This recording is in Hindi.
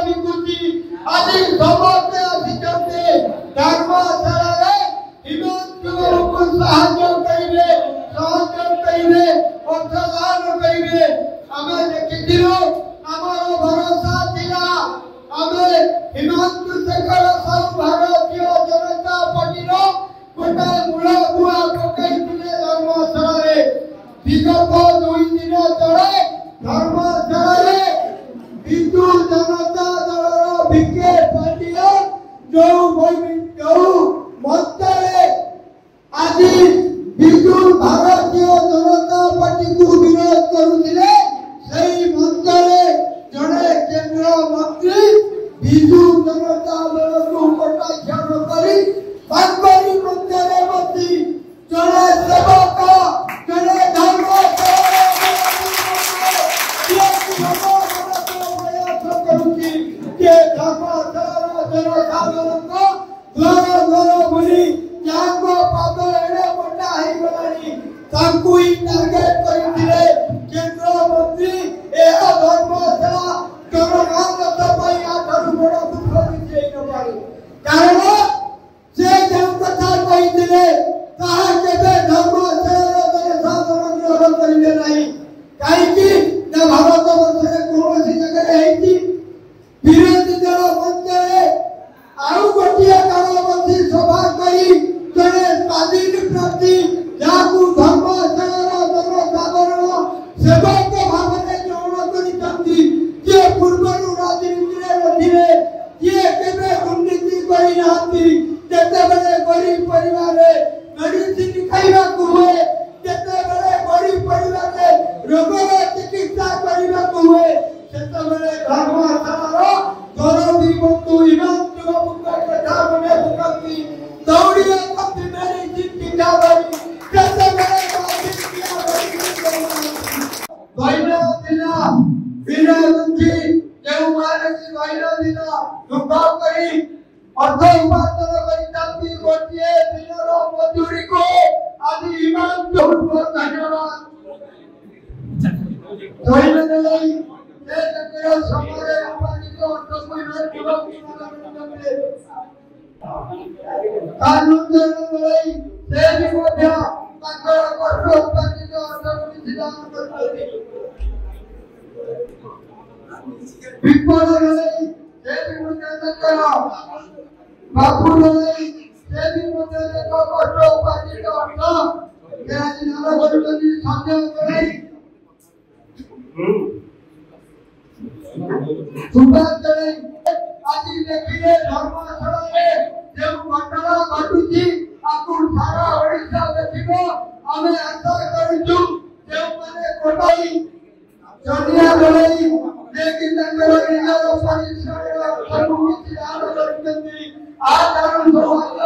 विकुति आदि समस्त आसिचते धर्मशाला रे हिमंत को सहाय्य करिवे सहयोग करिवे अर्थदान करिवे आमे देखिथिलो हमर भरोसा थिला आमे हिमंत शेखर सब भारतीय जनता पार्टी रो गोटे मूल बुआ पकैथिले धर्मशाला रे विगत 2 दिन तळे धर्मशाला रे बिजु जनता दल विके पार्टी जो मंत्रे आज बिजु भारतीय जनता पार्टी को विरोध करुले मंत्रे जड़े केंद्र मंत्री बिजु जनता दल को कटाक्षर करी बागबारी मंदिर बसी जड़े सेवक जड़े धर्म आज